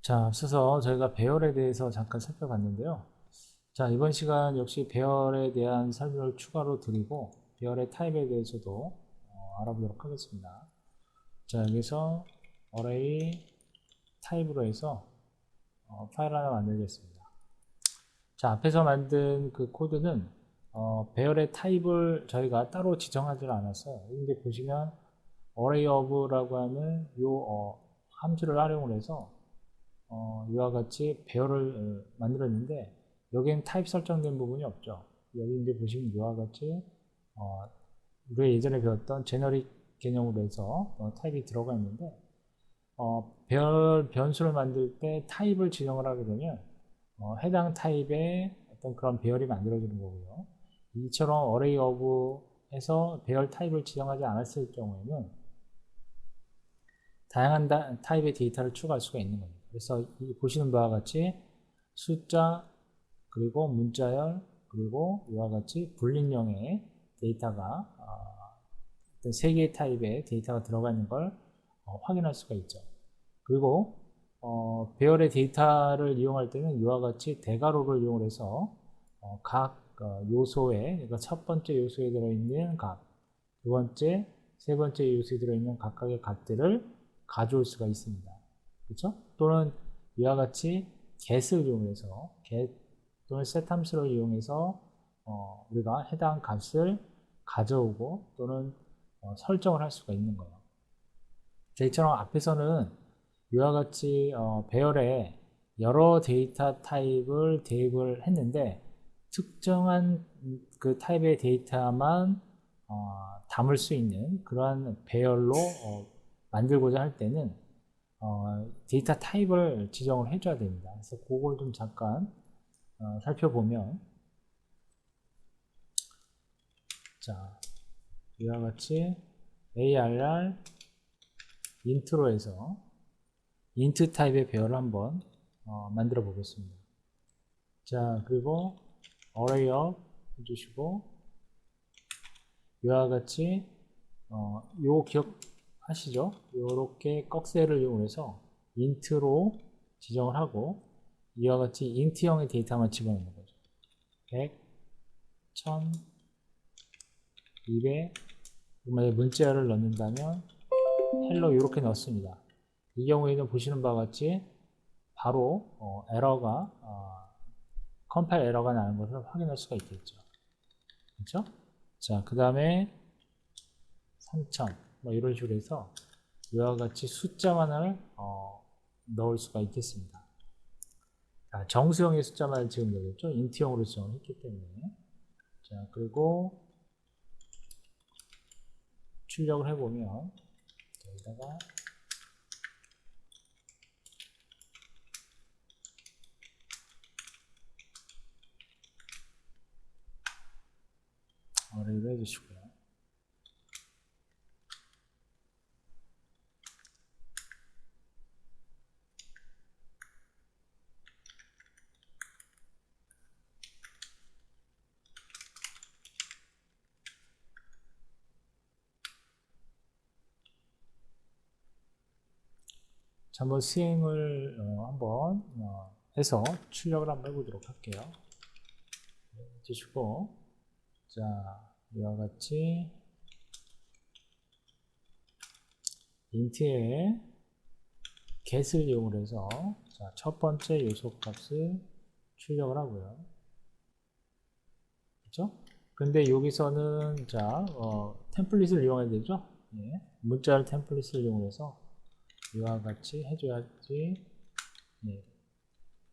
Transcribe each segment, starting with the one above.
자, 앞서서 저희가 배열에 대해서 잠깐 살펴봤는데요. 자, 이번 시간 역시 배열에 대한 설명을 추가로 드리고 배열의 타입에 대해서도 알아보도록 하겠습니다. 자, 여기서 array 타입으로 해서 파일 하나 만들겠습니다. 자, 앞에서 만든 그 코드는 배열의 타입을 저희가 따로 지정하지 않았어요. 근데 보시면 array of라고 하는 요 함수를 활용을 해서 이와 같이 배열을 만들었는데 여기엔 타입 설정된 부분이 없죠. 여기 이제 보시면 이와 같이 우리가 예전에 배웠던 제너릭 개념으로 해서 타입이 들어가 있는데 배열 변수를 만들 때 타입을 지정을 하게 되면 해당 타입의 어떤 그런 배열이 만들어지는 거고요. 이처럼 array of에서 배열 타입을 지정하지 않았을 경우에는 다양한 타입의 데이터를 추가할 수가 있는 겁니다. 그래서 보시는 바와 같이 숫자, 그리고 문자열, 그리고 이와 같이 불린형의 데이터가 어떤 세 개의 타입의 데이터가 들어가 있는 걸 확인할 수가 있죠. 그리고 배열의 데이터를 이용할 때는 이와 같이 대괄호를 이용해서 각 요소에, 그러니까 첫 번째 요소에 들어있는 값, 두 번째, 세 번째 요소에 들어있는 각각의 값들을 가져올 수가 있습니다. 그렇죠? 또는 이와 같이 get을 이용해서 get 또는 set 함수를 이용해서 우리가 해당 값을 가져오고 또는 설정을 할 수가 있는 거예요. 이처럼 앞에서는 이와 같이 배열에 여러 데이터 타입을 대입을 했는데 특정한 그 타입의 데이터만 담을 수 있는 그러한 배열로 만들고자 할 때는 데이터 타입을 지정을 해줘야 됩니다. 그래서 그걸 좀 잠깐 살펴보면, 자, 이와 같이 ARR int로 해서 int 타입의 배열을 한번 만들어 보겠습니다. 자, 그리고 array of 해주시고 이와 같이 요 기억하시죠? 요렇게 꺽쇠를 이용해서 int로 지정을 하고 이와 같이 int형의 데이터만 집어넣는 거죠. 100, 1000, 200 만약에 문자열을 넣는다면 헬로 이렇게 넣습니다. 이 경우에는 보시는 바와 같이 바로 에러가 컴파일 에러가 나는 것을 확인할 수가 있겠죠. 그렇죠? 자, 그 다음에 3000 뭐 이런 식으로 해서 이와 같이 숫자만을 넣을 수가 있겠습니다. 자, 정수형의 숫자만을 지금 넣었죠. 인트형으로 지정을 했기 때문에. 자, 그리고 출력을 해보면 여기다가 어레이를 해주시고요. 자, 한번 시행을 한번 해서 출력을 한번 해보도록 할게요. 해주시고, 자, 이와 같이 int에 get을 이용을 해서 자, 첫 번째 요소 값을 출력을 하고요. 그렇죠? 근데 여기서는 자, 템플릿을 이용해야 되죠? 예, 문자열 템플릿을 이용해서 이와 같이 해줘야지 예,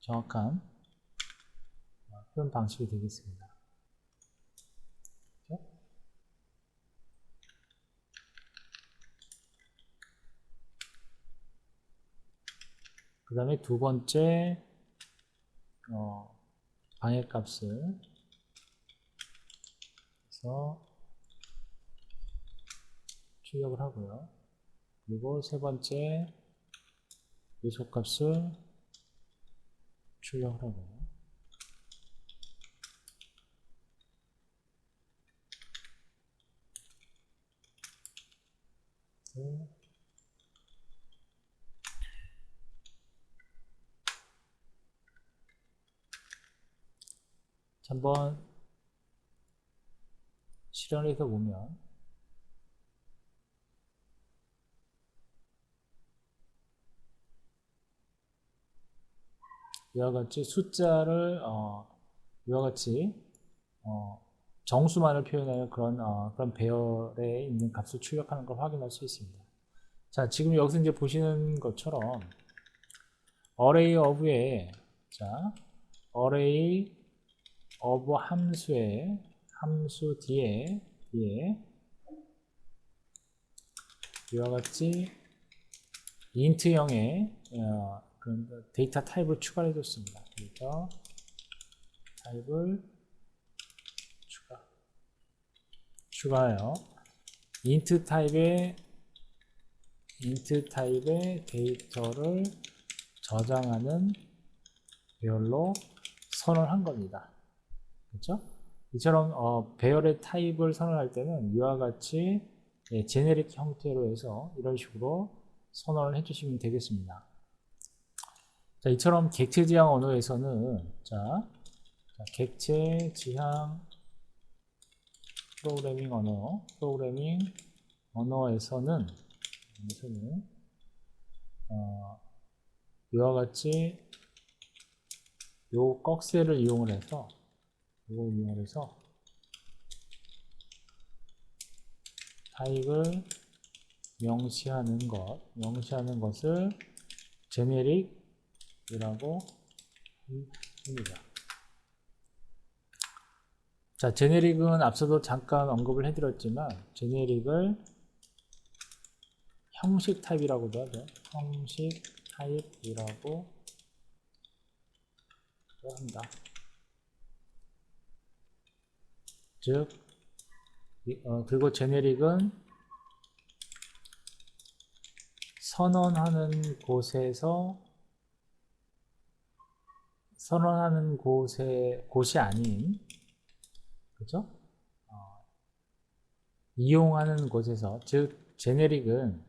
정확한 표현 방식이 되겠습니다. 그렇죠? 그 다음에 두 번째 방해값을 해서 출력을 하고요. 그리고 세 번째 요소값을 출력을 하고요. 한번 실현해서 보면 이와 같이 숫자를 이와 같이 정수만을 표현하는 그런 배열에 있는 값을 출력하는 걸 확인할 수 있습니다. 자, 지금 여기서 이제 보시는 것처럼 array of에 array of 함수의 함수 뒤에 이와 같이 int형의 데이터 타입을 추가해 줬습니다. 데이터 타입을 추가하여 int 타입의 데이터를 저장하는 배열로 선언한 겁니다. 그렇죠? 이처럼 배열의 타입을 선언할 때는 이와 같이 제네릭 형태로 해서 이런 식으로 선언을 해주시면 되겠습니다. 자, 이처럼 객체 지향 언어에서는 객체 지향 프로그래밍 언어에서는 이와 같이 요 꺽쇠를 이용을 해서 타입을 명시하는 것을 제네릭이라고 합니다. 자, 제네릭은 앞서도 잠깐 언급을 해드렸지만 제네릭을 형식 타입이라고도 하죠. 형식 타입이라고 한다. 즉, 그리고 제네릭은 선언하는 곳이 아닌, 그죠? 이용하는 곳에서, 즉, 제네릭은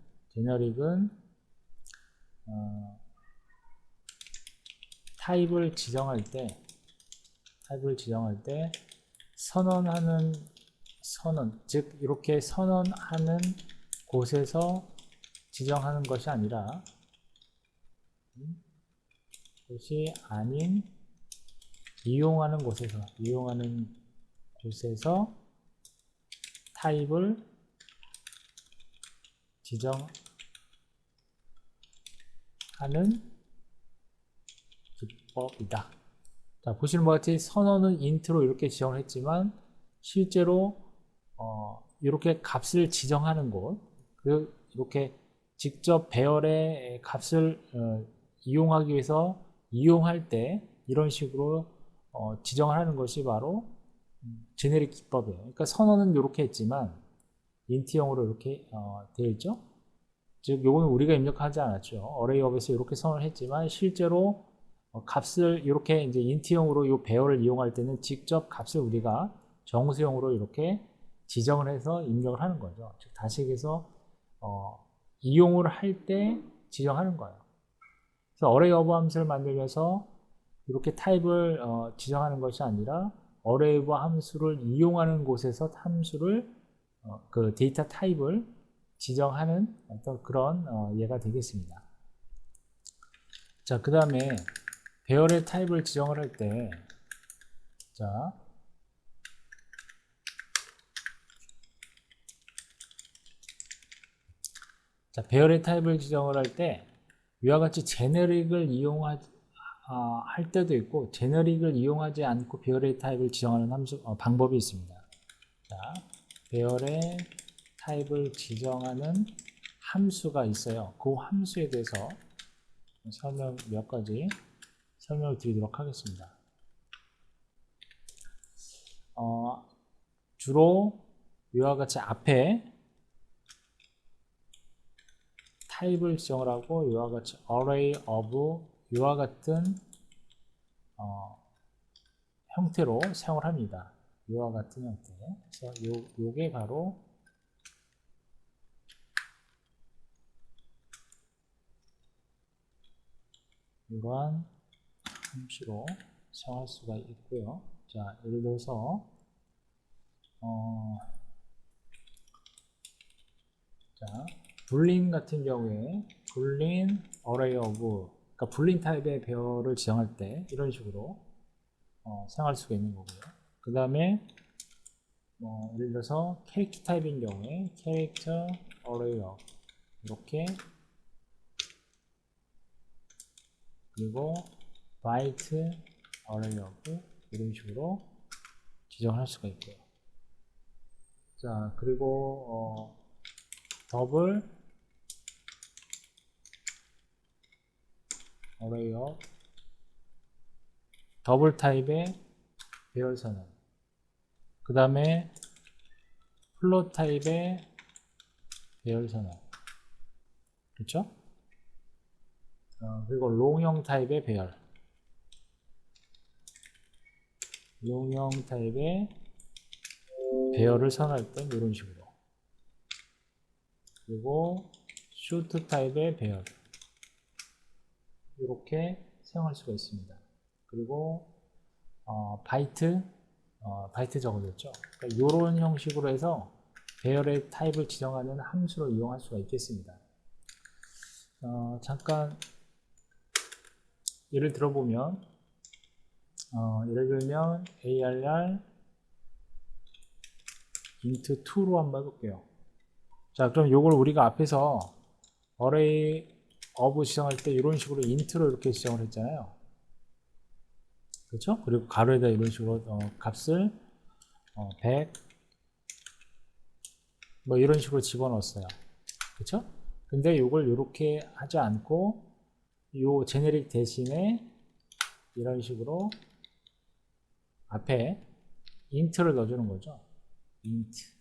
타입을 지정할 때 즉 이렇게 선언하는 곳에서 지정하는 것이 아니라 이용하는 곳에서 타입을 지정하는 기법이다. 자, 보시는 것 같이 선언은 int로 이렇게 지정을 했지만 실제로 이렇게 값을 지정하는 곳, 이렇게 직접 배열의 값을 이용하기 위해서 이용할 때 이런 식으로 지정을 하는 것이 바로 제네릭 기법이에요. 그러니까 선언은 이렇게 했지만 int형으로 이렇게 되어 있죠. 즉 요거는 우리가 입력하지 않았죠. array of에서 이렇게 선언을 했지만 실제로 값을 이렇게 이제 int형으로 이 배열을 이용할 때는 직접 값을 우리가 정수형으로 이렇게 지정을 해서 입력을 하는 거죠. 즉 다시 얘기해서 이용을 할 때 지정하는 거예요. 그래서 array of 함수를 만들면서 이렇게 타입을 지정하는 것이 아니라 array of 함수를 이용하는 곳에서 그 데이터 타입을 지정하는 어떤 그런 예가 되겠습니다. 자, 그 다음에 배열의 타입을 지정을 할 때, 배열의 타입을 지정을 할 때, 위와 같이 제네릭을 할 때도 있고, 제네릭을 이용하지 않고 배열의 타입을 지정하는 방법이 있습니다. 자, 배열의 타입을 지정하는 함수가 있어요. 그 함수에 대해서 몇 가지 설명을 드리도록 하겠습니다. 주로 이와 같이 앞에 타입을 지정을 하고 이와 같이 array of 이와 같은 형태로 사용을 합니다. 이와 같은 형태. 그래서 요게 바로 이러한 함수로 사용할 수가 있고요. 자, 예를 들어서 자, 불린 같은 경우에 불린 array of, 그러니까 불린 타입의 배열을 지정할 때 이런 식으로 사용할 수가 있는 거고요. 그 다음에 예를 들어서 캐릭터 타입인 경우에 캐릭터 array of 이렇게, 그리고 바이트 array of 이런 식으로 지정을 할 수가 있고요. 자, 그리고 더블 array of 더블 타입의 배열 선언, 그 다음에 플롯 타입의 배열 선언, 그렇죠? 그리고 롱형 타입의 배열, 롱형 타입의 배열을 선언할 때 이런 식으로, 그리고 슈트 타입의 배열 이렇게 사용할 수가 있습니다. 그리고 바이트 적어줬죠. 그러니까 이런 형식으로 해서 배열의 타입을 지정하는 함수를 이용할 수가 있겠습니다. 잠깐 예를 들어보면 예를 들면 arr int 2로 한번 해볼게요. 자, 그럼 이걸 우리가 앞에서 array of 지정할 때 이런 식으로 int로 이렇게 지정을 했잖아요. 그렇죠? 그리고 가로에다 이런 식으로 값을 100 뭐 이런 식으로 집어넣었어요. 그렇죠? 근데 이걸 이렇게 하지 않고 요 제네릭 대신에 이런 식으로 앞에 int를 넣어주는 거죠. int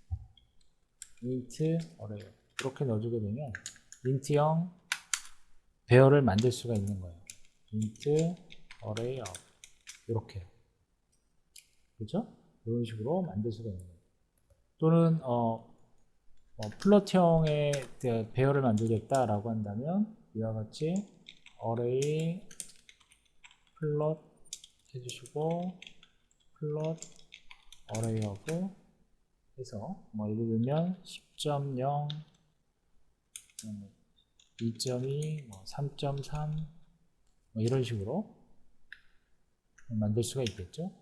array 이렇게 넣어주게 되면 int형 배열을 만들 수가 있는 거예요. int array of 이렇게, 그렇죠? 이런 식으로 만들 수가 있는 거예요. 또는 플롯형의 배열을 만들겠다라고 한다면 이와 같이 array 플롯 해주시고 플롯 array of 해서 예를 들면 10.0 2.2 3.3 이런 식으로 만들 수가 있겠죠.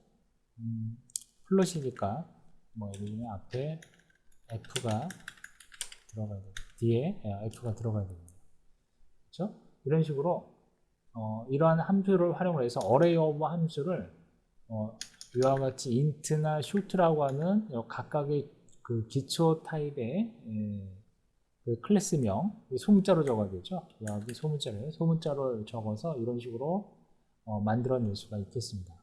플롯이니까 예를 들면 앞에 f가 들어가야 되고 뒤에 f가 들어가야 됩니다. 그렇죠? 이런 식으로 이러한 함수를 활용을 해서 array of 함수를 이와 같이 int나 short라고 하는 각각의 그 기초 타입의 그 클래스명 소문자로 적어야 되죠. 여기 소문자로 적어서 이런 식으로 만들어낼 수가 있겠습니다.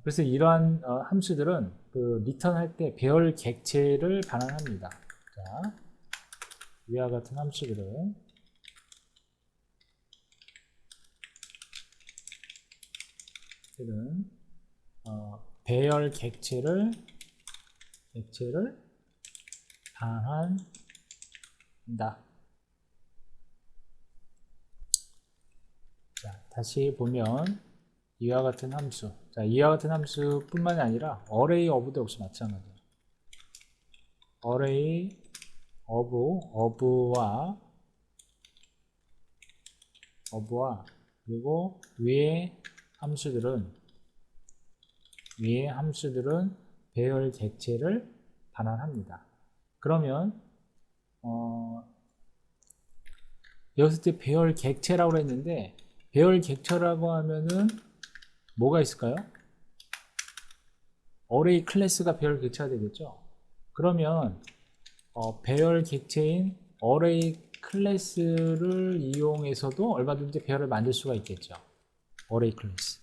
그래서 이러한 함수들은 그 리턴할 때 배열 객체를 반환합니다. 자, 위와 같은 함수들은 배열 객체를 반환한다. 자, 다시 보면 이와 같은 함수, 자, 이와 같은 함수 뿐만이 아니라 array of도 역시 마찬가지예요. array of와 그리고 위의 함수들은 배열 객체를 반환합니다. 그러면 여기서 때 배열 객체라고 했는데 배열 객체라고 하면은 뭐가 있을까요? array 클래스가 배열 객체가 되겠죠. 그러면 배열 객체인 array 클래스를 이용해서도 얼마든지 배열을 만들 수가 있겠죠. array 클래스,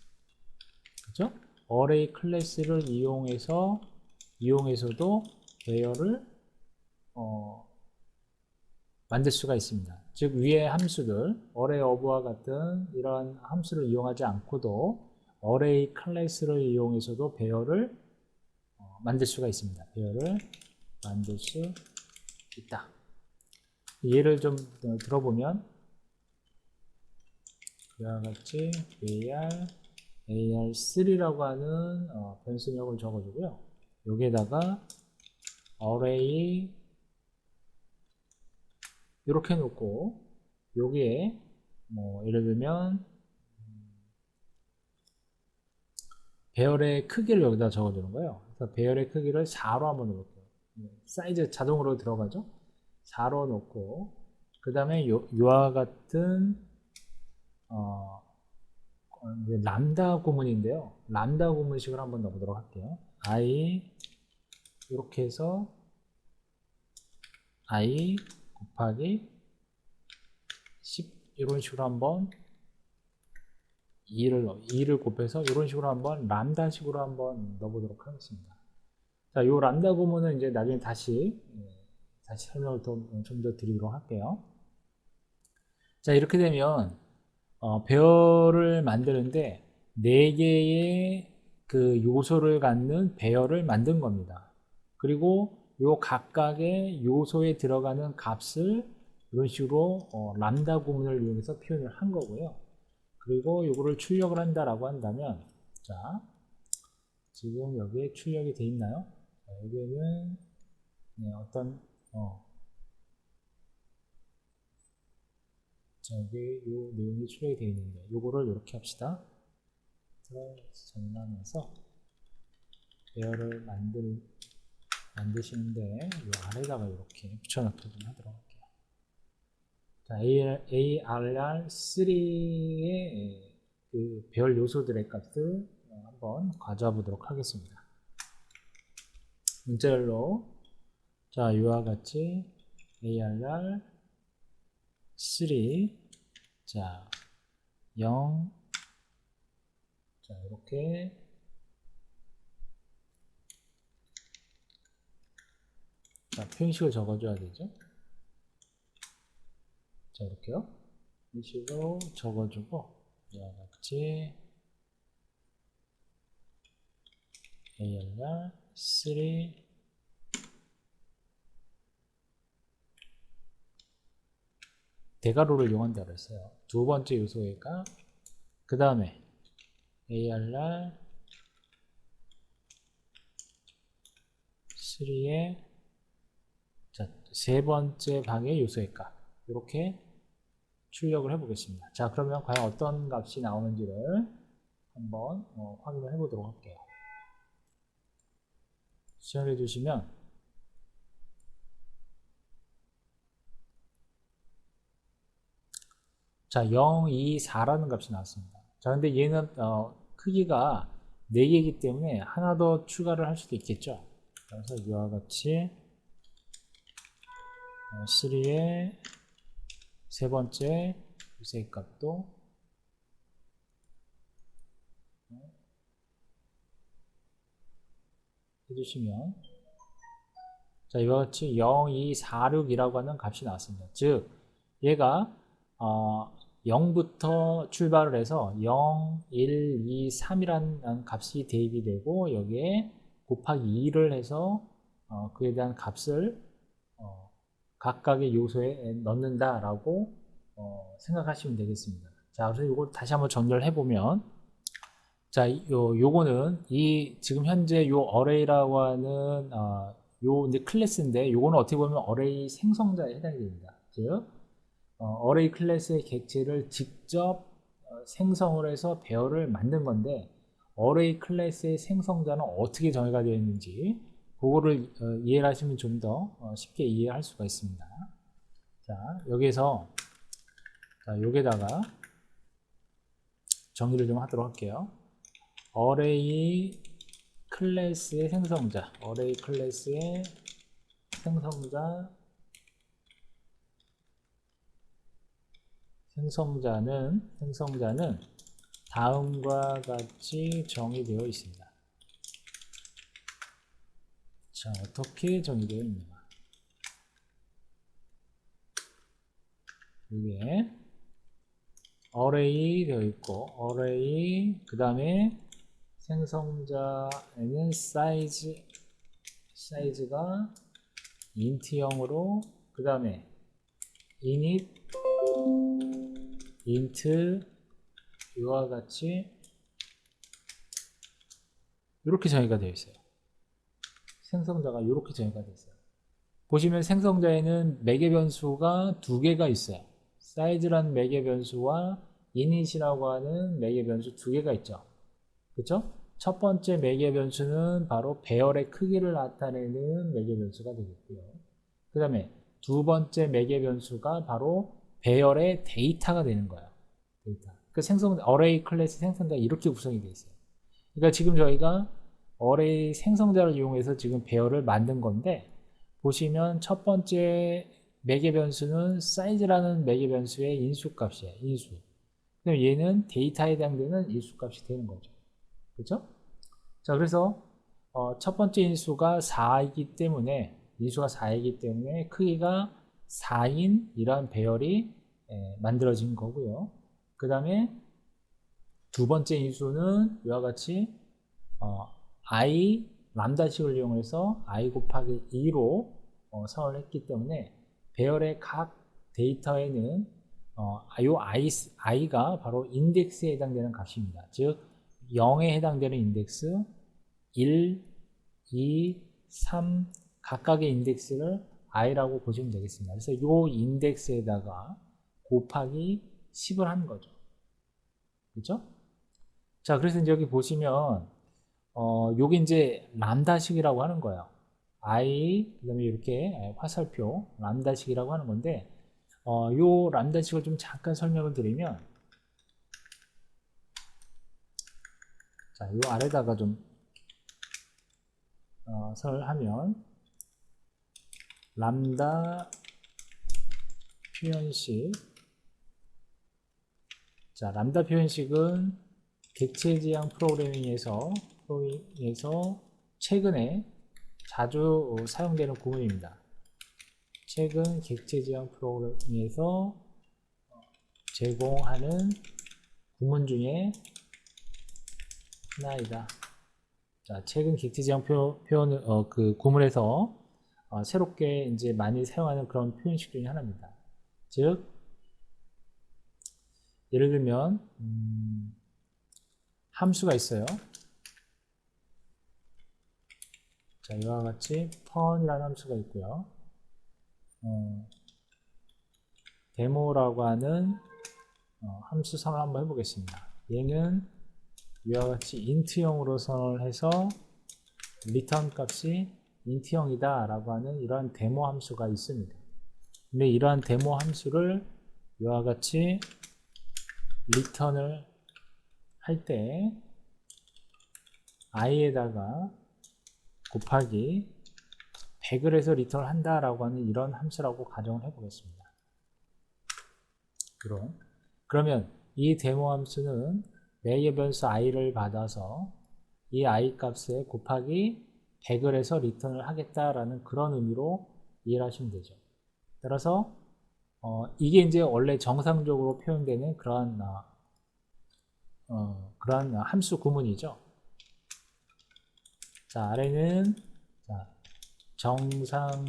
그죠? array 클래스를 이용해서도 배열을 만들 수가 있습니다. 즉 위의 함수들 array of와 같은 이러한 함수를 이용하지 않고도 array 클래스를 이용해서도 배열을 만들 수가 있습니다. 배열을 만들 수 있다. 예를 좀 들어보면 이와 같이 var AR3라고 하는 변수명을 적어주고요. 여기에다가 array 이렇게 놓고 여기에 뭐 예를 들면 배열의 크기를 여기다 적어주는 거예요. 그래서 배열의 크기를 4로 한번 놓을게요. 사이즈 자동으로 들어가죠. 4로 놓고 그 다음에 요와 같은 이제 람다 구문인데요. 람다 구문식을 한번 넣어보도록 할게요. i 이렇게 해서 i 곱하기 10 이런 식으로 한번 2를 곱해서 이런 식으로 한번 람다식으로 한번 넣어보도록 하겠습니다. 자, 요 람다 구문은 이제 나중에 다시 설명을 좀 더 드리도록 할게요. 자, 이렇게 되면 배열을 만드는데 4개의 그 요소를 갖는 배열을 만든 겁니다. 그리고 요 각각의 요소에 들어가는 값을 이런 식으로 람다 구문을 이용해서 표현을 한 거고요. 그리고 요거를 출력을 한다라고 한다면, 자, 지금 여기에 출력이 돼 있나요? 자, 여기에는 어떤 자, 여기 요 내용이 출력이 되어 있는데 요거를 이렇게 합시다. 전환해서 배열을 만드시는데 요 아래다가 이렇게 붙여넣기 좀 하도록 할게요. 자, ARR3의 그 배열 요소들의 값을 한번 가져와 보도록 하겠습니다. 문자열로 자, 이와 같이 ARR3 자 0 자 이렇게 자 표현식을 적어줘야 되죠. 자 이렇게요. 이 식으로 적어주고 이와 같이 ARR3 대괄호를 이용한다고 그랬어요. 두 번째 요소가 그 다음에 ARR3의 세 번째 방의 요소의 값 이렇게 출력을 해 보겠습니다. 자, 그러면 과연 어떤 값이 나오는지를 한번 확인을 해 보도록 할게요. 시험해 주시면 자, 0, 2, 4라는 값이 나왔습니다. 자, 근데 얘는 크기가 4개이기 때문에 하나 더 추가를 할 수도 있겠죠. 그래서 이와 같이 3의 세 번째 요소의 값도 해주시면 자, 이와 같이 0, 2, 4, 6이라고 하는 값이 나왔습니다. 즉 얘가 0부터 출발을 해서 0, 1, 2, 3이라는 값이 대입이 되고 여기에 곱하기 2를 해서 그에 대한 값을 각각의 요소에 넣는다라고 생각하시면 되겠습니다. 자, 그래서 이거 다시 한번 정리를 해보면 자, 요거는 지금 현재 요 어레이라고 하는 요 이제 클래스인데 요거는 어떻게 보면 어레이 생성자에 해당이 됩니다. 즉 어레이 클래스의 객체를 직접 생성을 해서 배열을 만든 건데 어레이 클래스의 생성자는 어떻게 정의가 되어 있는지 그거를 이해를 하시면 좀 더 쉽게 이해할 수가 있습니다. 자, 여기에서 자, 여기다가 정의를 좀 하도록 할게요. 어레이 클래스의 생성자, 어레이 클래스의 생성자는 다음과 같이 정의되어 있습니다. 자, 어떻게 정의되어 있는가? 이게 어레이 되어 있고 어레이 그 다음에 생성자에는 사이즈가 인트형으로 그 다음에 init int 이와 같이 이렇게 정의가 되어 있어요. 생성자가 이렇게 정의가 되어 있어요. 보시면 생성자에는 매개 변수가 두 개가 있어요. 사이즈라는 매개 변수와 init이라고 하는 매개 변수 두 개가 있죠. 그렇죠? 첫 번째 매개 변수는 바로 배열의 크기를 나타내는 매개 변수가 되겠고요. 그 다음에 두 번째 매개 변수가 바로 배열의 데이터가 되는 거예요. 데이터. 그 어레이 클래스 생성자가 이렇게 구성이 되어 있어요. 그러니까 지금 저희가 어레이 생성자를 이용해서 지금 배열을 만든 건데, 보시면 첫 번째 매개 변수는 사이즈라는 매개 변수의 인수값이에요. 인수. 그럼 얘는 데이터에 해당되는 인수값이 되는 거죠. 그렇죠? 자, 그래서 첫 번째 인수가 4이기 때문에 인수가 4이기 때문에 크기가 4인 이러한 배열이 만들어진 거고요. 그 다음에 두 번째 인수는 이와 같이 i 람다식을 이용해서 i 곱하기 2로 선을 했기 때문에 배열의 각 데이터에는 이 i가 바로 인덱스에 해당되는 값입니다. 즉 0에 해당되는 인덱스 1, 2, 3 각각의 인덱스를 i라고 보시면 되겠습니다. 그래서 이 인덱스에다가 곱하기 10을 한 거죠. 그렇죠? 자, 그래서 이제 여기 보시면 요게 이제 람다식이라고 하는 거예요. i 그다음에 이렇게 화살표 람다식이라고 하는 건데 요 람다식을 좀 잠깐 설명을 드리면, 자, 요 아래다가 좀 선을 하면 람다 표현식. 자, 람다 표현식은 객체지향 프로그래밍에서 최근에 자주 사용되는 구문입니다. 최근 객체지향 프로그래밍에서 제공하는 구문 중에 하나이다. 자, 최근 객체지향 표현 그 구문에서 새롭게 이제 많이 사용하는 그런 표현식 중에 하나입니다. 즉, 예를 들면 함수가 있어요. 자, 이와 같이 펀이라는 함수가 있고요. 데모라고 하는 함수 선을 한번 해보겠습니다. 얘는 이와 같이 int형으로 선을 해서 return 값이 int형이다 라고 하는 이러한 데모 함수가 있습니다. 근데 이러한 데모 함수를 이와 같이 return을 할 때 i에다가 곱하기 100을 해서 리턴을 한다라고 하는 이런 함수라고 가정을 해보겠습니다. 그러면 이 데모 함수는 매개 변수 i를 받아서 이 i 값에 곱하기 100을 해서 리턴을 하겠다라는 그런 의미로 이해를 하시면 되죠. 따라서 이게 이제 원래 정상적으로 표현되는 그러한 함수 구문이죠. 자, 아래는 정상적인,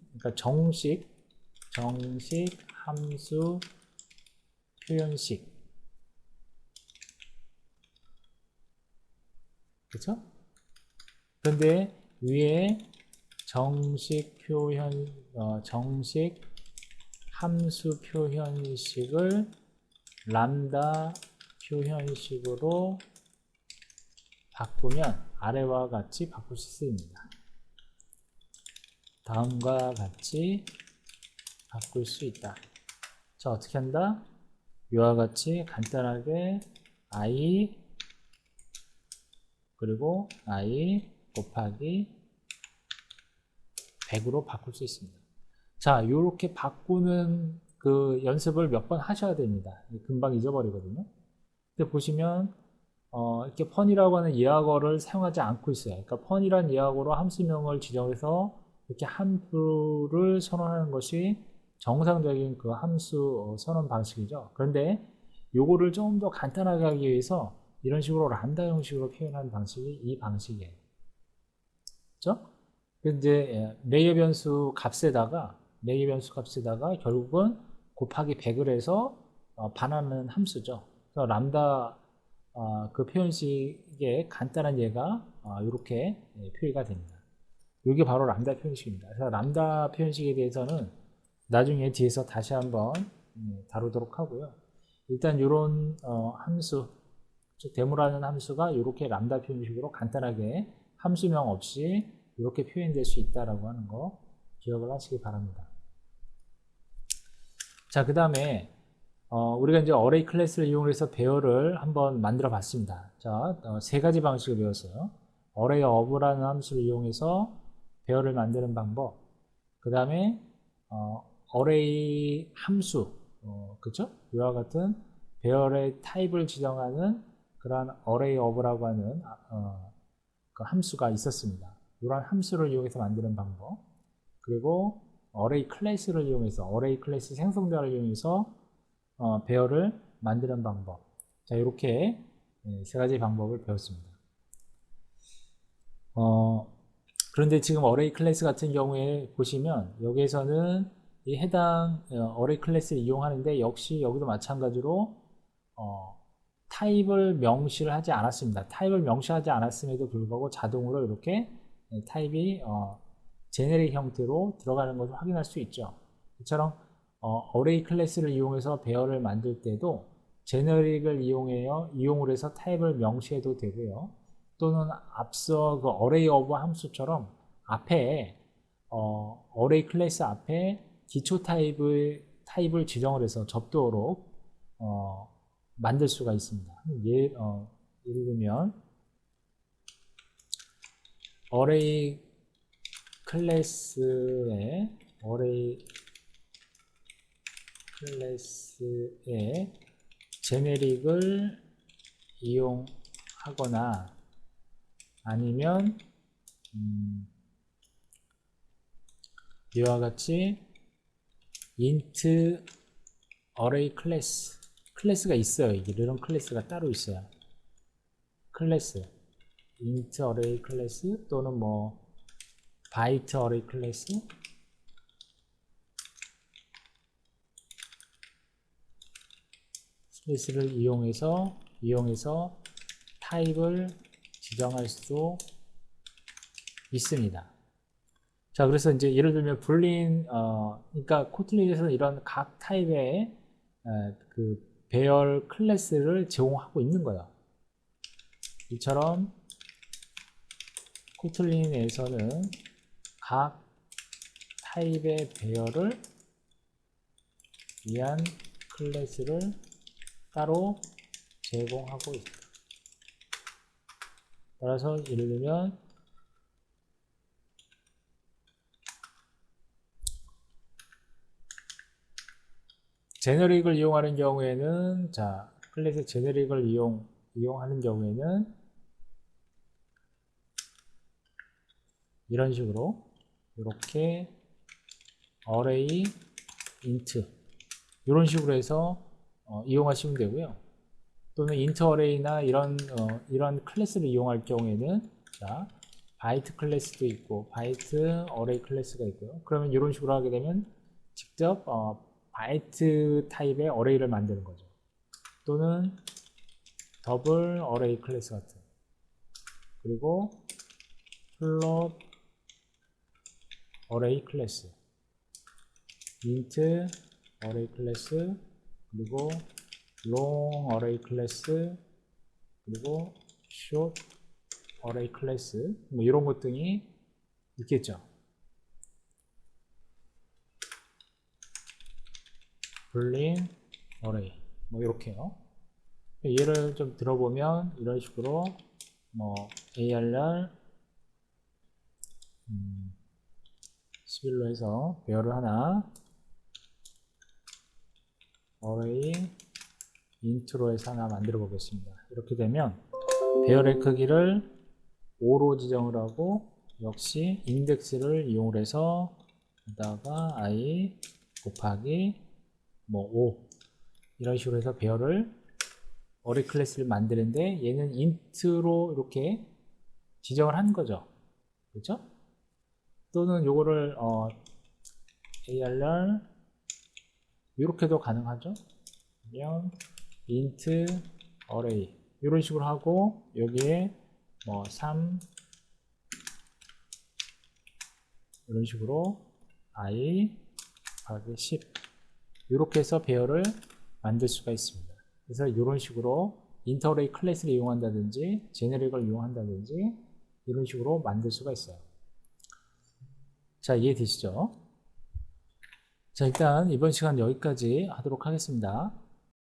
그러니까 정식 함수 표현식. 그렇죠? 그런데 위에 정식 함수 표현식을 람다 표현식으로 바꾸면 아래와 같이 바꿀 수 있습니다. 다음과 같이 바꿀 수 있다. 자, 어떻게 한다? 이와 같이 간단하게 i 그리고 i 곱하기 100으로 바꿀 수 있습니다. 자, 이렇게 바꾸는 그 연습을 몇 번 하셔야 됩니다. 금방 잊어버리거든요. 근데 보시면 이렇게 펀이라고 하는 예약어를 사용하지 않고 있어요. 그러니까 펀이라는 예약어로 함수명을 지정해서 이렇게 함수를 선언하는 것이 정상적인 그 함수 선언 방식이죠. 그런데 요거를 좀 더 간단하게 하기 위해서 이런 식으로 람다 형식으로 표현하는 방식이 이 방식이에요. 그렇죠? 이제 매개 변수 값에다가 결국은 곱하기 100을 해서 반환하는 함수죠. 그래서 람다 그 표현식의 간단한 예가 이렇게 표기가 됩니다. 이게 바로 람다 표현식입니다. 그래서 람다 표현식에 대해서는 나중에 뒤에서 다시 한번 다루도록 하고요. 일단 이런 함수, 즉 데모라는 함수가 이렇게 람다 표현식으로 간단하게 함수명 없이 이렇게 표현될 수 있다라고 하는 거 기억을 하시기 바랍니다. 자, 그 다음에 우리가 이제 어레이 클래스를 이용해서 배열을 한번 만들어 봤습니다. 자, 세 가지 방식을 배웠어요. 어레이 of라는 함수를 이용해서 배열을 만드는 방법, 그 다음에 어레이 함수, 그쵸? 이와 같은 배열의 타입을 지정하는 그러한 어레이 of라고 하는 그 함수가 있었습니다. 이러한 함수를 이용해서 만드는 방법, 그리고 어레이 클래스를 이용해서 어레이 클래스 생성자를 이용해서 배열을 만드는 방법. 자, 이렇게 세 가지 방법을 배웠습니다. 그런데 지금 어레이 클래스 같은 경우에 보시면 여기에서는 이 해당 어레이 클래스를 이용하는데 역시 여기도 마찬가지로 타입을 명시를 하지 않았습니다. 타입을 명시하지 않았음에도 불구하고 자동으로 이렇게 타입이 제네릭 형태로 들어가는 것을 확인할 수 있죠. 이처럼 어레이 클래스를 이용해서 배열을 만들 때도 제너릭을 이용을 해서 타입을 명시해도 되고요. 또는 앞서 그 어레이 오브 함수처럼 앞에 어레이 클래스 앞에 기초 타입을 지정을 해서 접도록 만들 수가 있습니다. 예를 들면 어레이 클래스의 제네릭을 이용하거나 아니면 이와 같이 int array 클래스가 있어요. 이런 클래스가 따로 있어요. 클래스 int array 클래스 또는 뭐 byte array 클래스, 클래스를 이용해서 타입을 지정할 수 있습니다. 자, 그래서 이제 예를 들면 불린 그러니까 코틀린에서는 이런 각 타입의 그 배열 클래스를 제공하고 있는 거예요. 이처럼 코틀린에서는 각 타입의 배열을 위한 클래스를 따로 제공하고 있다. 따라서 예를 들면 제너릭을 이용하는 경우에는 자, 클래스 제너릭을 이용하는 경우에는 이런 식으로 이렇게 array int 이런 식으로 해서 이용하시면 되고요. 또는 int array나 이런 클래스를 이용할 경우에는 자, byte 클래스도 있고 byte array 클래스가 있고요. 그러면 이런 식으로 하게 되면 직접 바이트 타입의 어레이를 만드는 거죠. 또는 더블 어레이 클래스 같은, 그리고 플롯 어레이 클래스, 인트 어레이 클래스, 그리고 롱 어레이 클래스, 그리고 숏 어레이 클래스, 뭐 이런 것 등이 있겠죠. 불린 어레이 뭐 이렇게요. 예를 좀 들어보면 이런 식으로 뭐 ARR 11로 해서 배열을 하나 어레이 인트로 해서 하나 만들어 보겠습니다. 이렇게 되면 배열의 크기를 5로 지정을 하고 역시 인덱스를 이용을 해서 여기다가 i 곱하기 뭐 5 이런 식으로 해서 배열을 어레이 클래스를 만드는데 얘는 int로 이렇게 지정을 하는 거죠. 그렇죠? 또는 요거를 ARR 이렇게도 가능하죠. 그러면 int array 이런 식으로 하고 여기에 뭐 3 이런 식으로 i 곱하기 10 이렇게 해서 배열을 만들 수가 있습니다. 그래서 이런 식으로 인터레이 클래스를 이용한다든지 제네릭을 이용한다든지 이런 식으로 만들 수가 있어요. 자, 이해되시죠? 자, 일단 이번 시간 여기까지 하도록 하겠습니다.